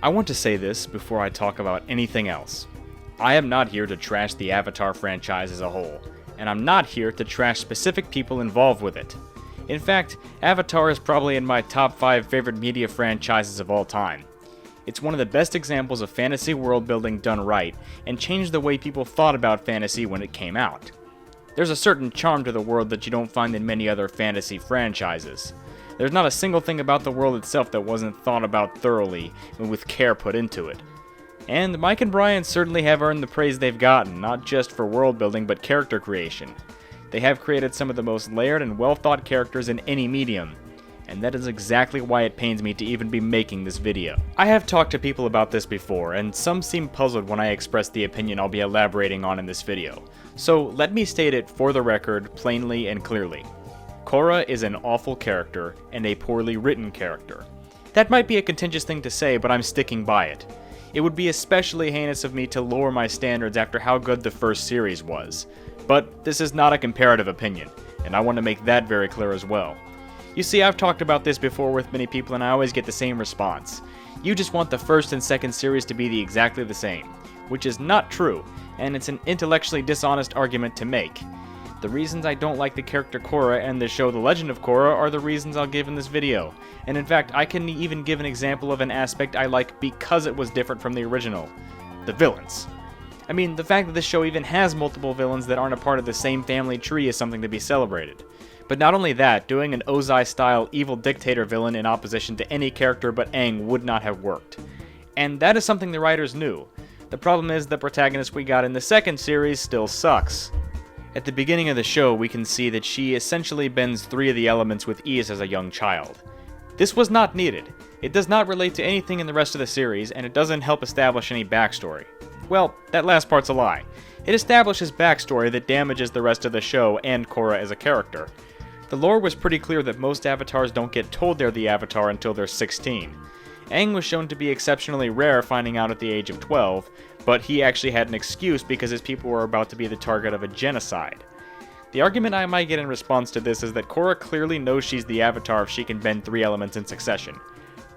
I want to say this before I talk about anything else. I am not here to trash the Avatar franchise as a whole, and I'm not here to trash specific people involved with it. In fact, Avatar is probably in my top 5 favorite media franchises of all time. It's one of the best examples of fantasy world building done right, and changed the way people thought about fantasy when it came out. There's a certain charm to the world that you don't find in many other fantasy franchises. There's not a single thing about the world itself that wasn't thought about thoroughly and with care put into it. And Mike and Brian certainly have earned the praise they've gotten, not just for world building but character creation. They have created some of the most layered and well thought characters in any medium, and that is exactly why it pains me to even be making this video. I have talked to people about this before, and some seem puzzled when I express the opinion I'll be elaborating on in this video. So let me state it for the record, plainly and clearly. Korra is an awful character, and a poorly written character. That might be a contentious thing to say, but I'm sticking by it. It would be especially heinous of me to lower my standards after how good the first series was. But this is not a comparative opinion, and I want to make that very clear as well. You see, I've talked about this before with many people and I always get the same response. You just want the first and second series to be exactly the same, which is not true, and it's an intellectually dishonest argument to make. The reasons I don't like the character Korra and the show The Legend of Korra are the reasons I'll give in this video, and in fact I can even give an example of an aspect I like because it was different from the original. The villains. I mean, the fact that this show even has multiple villains that aren't a part of the same family tree is something to be celebrated. But not only that, doing an Ozai-style evil dictator villain in opposition to any character but Aang would not have worked. And that is something the writers knew. The problem is the protagonist we got in the second series still sucks. At the beginning of the show, we can see that she essentially bends 3 of the elements with ease as a young child. This was not needed. It does not relate to anything in the rest of the series, and it doesn't help establish any backstory. Well, that last part's a lie. It establishes backstory that damages the rest of the show and Korra as a character. The lore was pretty clear that most avatars don't get told they're the avatar until they're 16. Aang was shown to be exceptionally rare finding out at the age of 12, but he actually had an excuse because his people were about to be the target of a genocide. The argument I might get in response to this is that Korra clearly knows she's the avatar if she can bend 3 elements in succession.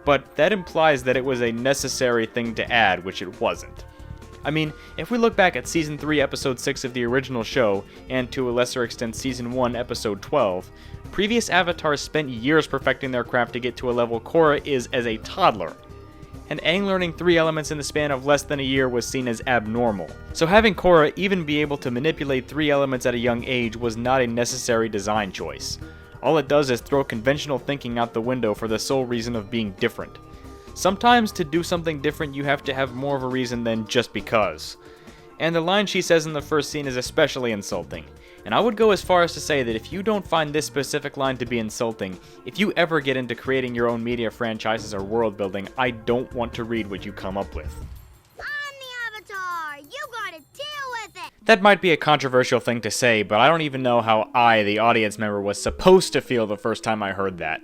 But that implies that it was a necessary thing to add, which it wasn't. I mean, if we look back at Season 3, Episode 6 of the original show, and to a lesser extent Season 1, Episode 12, previous avatars spent years perfecting their craft to get to a level Korra is as a toddler. And Aang learning 3 elements in the span of less than a year was seen as abnormal. So having Korra even be able to manipulate 3 elements at a young age was not a necessary design choice. All it does is throw conventional thinking out the window for the sole reason of being different. Sometimes to do something different you have to have more of a reason than just because. And the line she says in the first scene is especially insulting. And I would go as far as to say that if you don't find this specific line to be insulting, if you ever get into creating your own media franchises or world building, I don't want to read what you come up with. I'm the Avatar! You gotta deal with it! That might be a controversial thing to say, but I don't even know how I, the audience member, was supposed to feel the first time I heard that.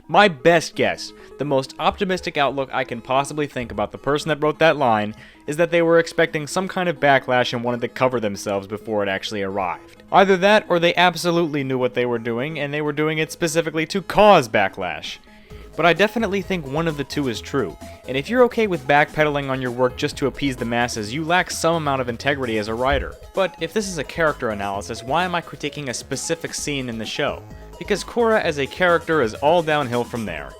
My best guess, the most optimistic outlook I can possibly think about the person that wrote that line, is that they were expecting some kind of backlash and wanted to cover themselves before it actually arrived. Either that, or they absolutely knew what they were doing, and they were doing it specifically to cause backlash. But I definitely think one of the two is true, and if you're okay with backpedaling on your work just to appease the masses, you lack some amount of integrity as a writer. But if this is a character analysis, why am I critiquing a specific scene in the show? Because Korra as a character is all downhill from there.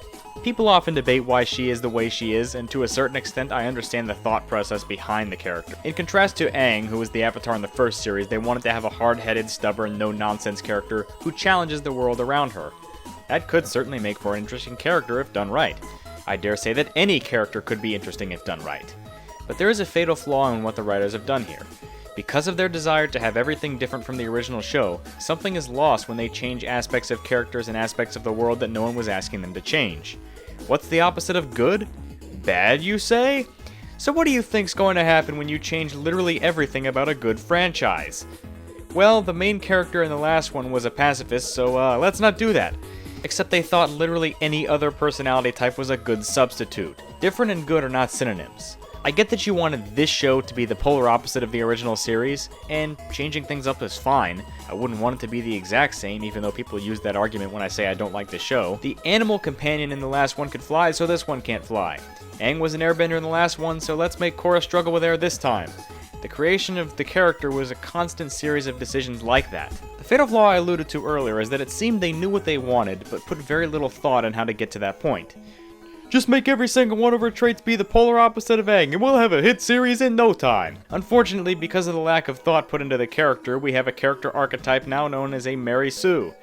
People often debate why she is the way she is, and to a certain extent I understand the thought process behind the character. In contrast to Aang, who was the Avatar in the first series, they wanted to have a hard-headed, stubborn, no-nonsense character who challenges the world around her. That could certainly make for an interesting character if done right. I dare say that any character could be interesting if done right. But there is a fatal flaw in what the writers have done here. Because of their desire to have everything different from the original show, something is lost when they change aspects of characters and aspects of the world that no one was asking them to change. What's the opposite of good? Bad, you say? So what do you think's going to happen when you change literally everything about a good franchise? Well, the main character in the last one was a pacifist, so let's not do that. Except they thought literally any other personality type was a good substitute. Different and good are not synonyms. I get that you wanted this show to be the polar opposite of the original series, and changing things up is fine. I wouldn't want it to be the exact same, even though people use that argument when I say I don't like the show. The animal companion in the last one could fly, so this one can't fly. Aang was an airbender in the last one, so let's make Korra struggle with air this time. The creation of the character was a constant series of decisions like that. The fatal flaw I alluded to earlier is that it seemed they knew what they wanted, but put very little thought on how to get to that point. Just make every single one of her traits be the polar opposite of Aang, and we'll have a hit series in no time! Unfortunately, because of the lack of thought put into the character, we have a character archetype now known as a Mary Sue.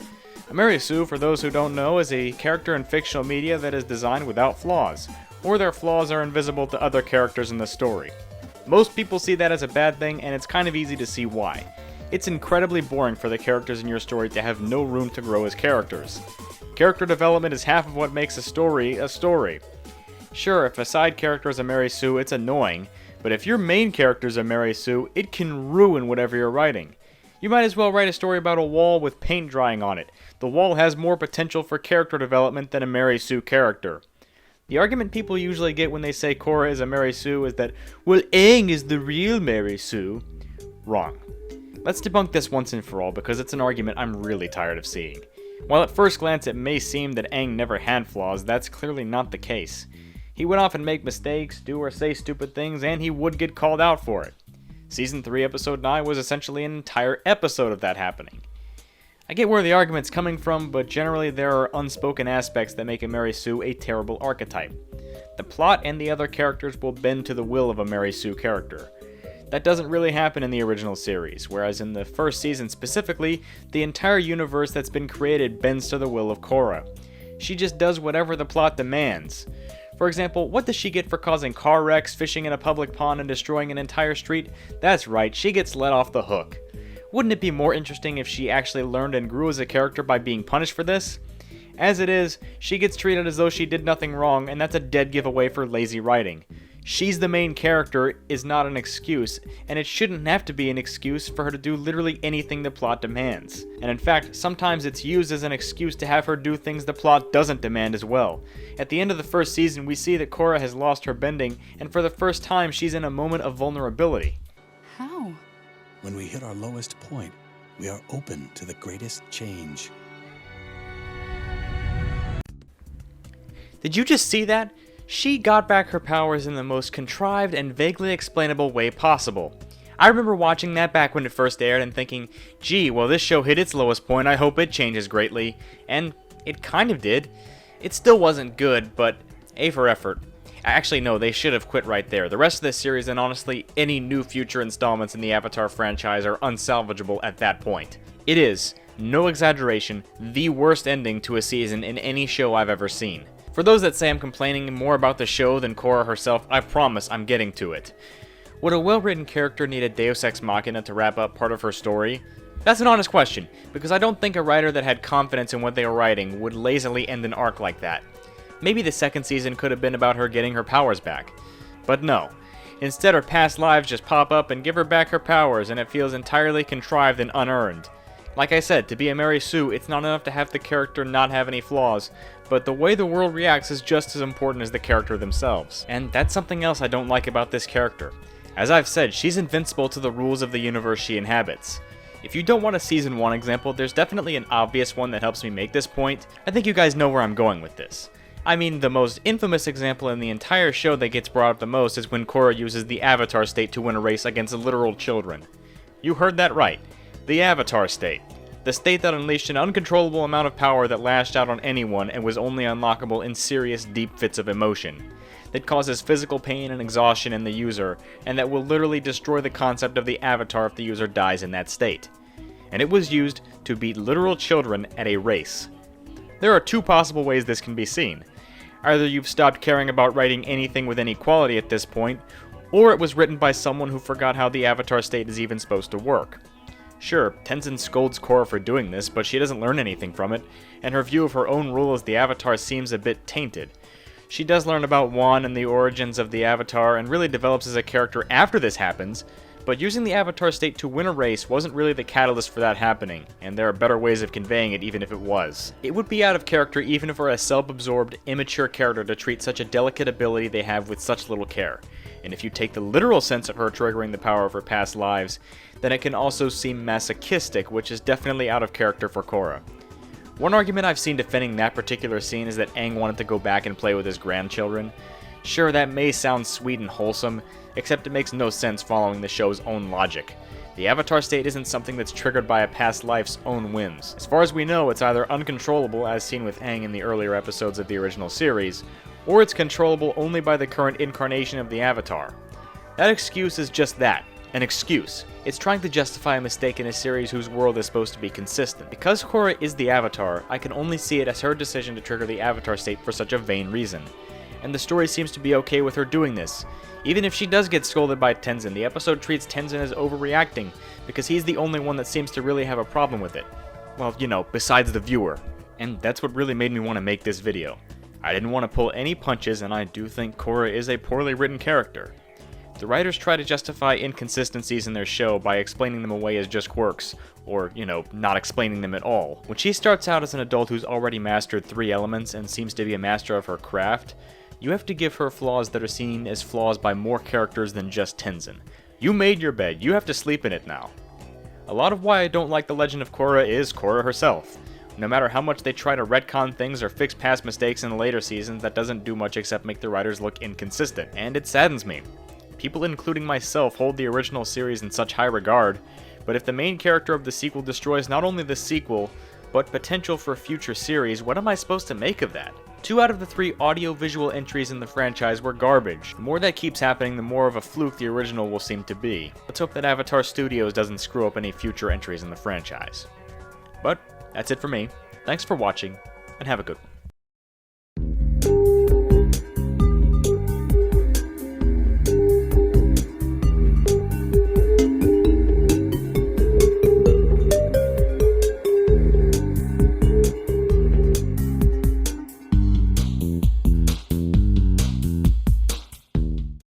A Mary Sue, for those who don't know, is a character in fictional media that is designed without flaws, or their flaws are invisible to other characters in the story. Most people see that as a bad thing, and it's kind of easy to see why. It's incredibly boring for the characters in your story to have no room to grow as characters. Character development is half of what makes a story a story. Sure, if a side character is a Mary Sue, it's annoying, but if your main character is a Mary Sue, it can ruin whatever you're writing. You might as well write a story about a wall with paint drying on it. The wall has more potential for character development than a Mary Sue character. The argument people usually get when they say Korra is a Mary Sue is that, well, Aang is the real Mary Sue. Wrong. Let's debunk this once and for all, because it's an argument I'm really tired of seeing. While at first glance it may seem that Aang never had flaws, that's clearly not the case. He would often make mistakes, do or say stupid things, and he would get called out for it. Season 3, Episode 9 was essentially an entire episode of that happening. I get where the argument's coming from, but generally there are unspoken aspects that make a Mary Sue a terrible archetype. The plot and the other characters will bend to the will of a Mary Sue character. That doesn't really happen in the original series, whereas in the first season specifically, the entire universe that's been created bends to the will of Korra. She just does whatever the plot demands. For example, what does she get for causing car wrecks, fishing in a public pond, and destroying an entire street? That's right, she gets let off the hook. Wouldn't it be more interesting if she actually learned and grew as a character by being punished for this? As it is, she gets treated as though she did nothing wrong, and that's a dead giveaway for lazy writing. She's the main character is not an excuse, and it shouldn't have to be an excuse for her to do literally anything the plot demands. And in fact, sometimes it's used as an excuse to have her do things the plot doesn't demand as well. At the end of the first season, we see that Korra has lost her bending, and for the first time she's in a moment of vulnerability. How? When we hit our lowest point, we are open to the greatest change. Did you just see that? She got back her powers in the most contrived and vaguely explainable way possible. I remember watching that back when it first aired and thinking, gee, well this show hit its lowest point, I hope it changes greatly. And it kind of did. It still wasn't good, but A for effort. Actually, no, they should have quit right there. The rest of this series, and honestly, any new future installments in the Avatar franchise are unsalvageable at that point. It is, no exaggeration, the worst ending to a season in any show I've ever seen. For those that say I'm complaining more about the show than Korra herself, I promise I'm getting to it. Would a well-written character need a Deus Ex Machina to wrap up part of her story? That's an honest question, because I don't think a writer that had confidence in what they were writing would lazily end an arc like that. Maybe the second season could have been about her getting her powers back. But no. Instead, her past lives just pop up and give her back her powers, and it feels entirely contrived and unearned. Like I said, to be a Mary Sue, it's not enough to have the character not have any flaws, but the way the world reacts is just as important as the character themselves. And that's something else I don't like about this character. As I've said, she's invincible to the rules of the universe she inhabits. If you don't want a Season 1 example, there's definitely an obvious one that helps me make this point. I think you guys know where I'm going with this. I mean, the most infamous example in the entire show that gets brought up the most is when Korra uses the Avatar state to win a race against literal children. You heard that right. The Avatar state. The state that unleashed an uncontrollable amount of power that lashed out on anyone and was only unlockable in serious, deep fits of emotion. That causes physical pain and exhaustion in the user, and that will literally destroy the concept of the Avatar if the user dies in that state. And it was used to beat literal children at a race. There are two possible ways this can be seen. Either you've stopped caring about writing anything with any quality at this point, or it was written by someone who forgot how the Avatar state is even supposed to work. Sure, Tenzin scolds Korra for doing this, but she doesn't learn anything from it, and her view of her own role as the Avatar seems a bit tainted. She does learn about Wan and the origins of the Avatar, and really develops as a character after this happens, but using the Avatar state to win a race wasn't really the catalyst for that happening, and there are better ways of conveying it even if it was. It would be out of character even for a self-absorbed, immature character to treat such a delicate ability they have with such little care. And if you take the literal sense of her triggering the power of her past lives, then it can also seem masochistic, which is definitely out of character for Korra. One argument I've seen defending that particular scene is that Aang wanted to go back and play with his grandchildren. Sure, that may sound sweet and wholesome, except it makes no sense following the show's own logic. The Avatar state isn't something that's triggered by a past life's own whims. As far as we know, it's either uncontrollable, as seen with Aang in the earlier episodes of the original series, or it's controllable only by the current incarnation of the Avatar. That excuse is just that, an excuse. It's trying to justify a mistake in a series whose world is supposed to be consistent. Because Korra is the Avatar, I can only see it as her decision to trigger the Avatar state for such a vain reason. And the story seems to be okay with her doing this. Even if she does get scolded by Tenzin, the episode treats Tenzin as overreacting, because he's the only one that seems to really have a problem with it. Well, you know, besides the viewer. And that's what really made me want to make this video. I didn't want to pull any punches, and I do think Korra is a poorly written character. The writers try to justify inconsistencies in their show by explaining them away as just quirks, or, you know, not explaining them at all. When she starts out as an adult who's already mastered 3 elements and seems to be a master of her craft, you have to give her flaws that are seen as flaws by more characters than just Tenzin. You made your bed, you have to sleep in it now. A lot of why I don't like The Legend of Korra is Korra herself. No matter how much they try to retcon things or fix past mistakes in the later seasons, that doesn't do much except make the writers look inconsistent, and it saddens me. People, including myself, hold the original series in such high regard, but if the main character of the sequel destroys not only the sequel, but potential for future series, what am I supposed to make of that? 2 out of the 3 audio-visual entries in the franchise were garbage. The more that keeps happening, the more of a fluke the original will seem to be. Let's hope that Avatar Studios doesn't screw up any future entries in the franchise. But, that's it for me. Thanks for watching, and have a good one.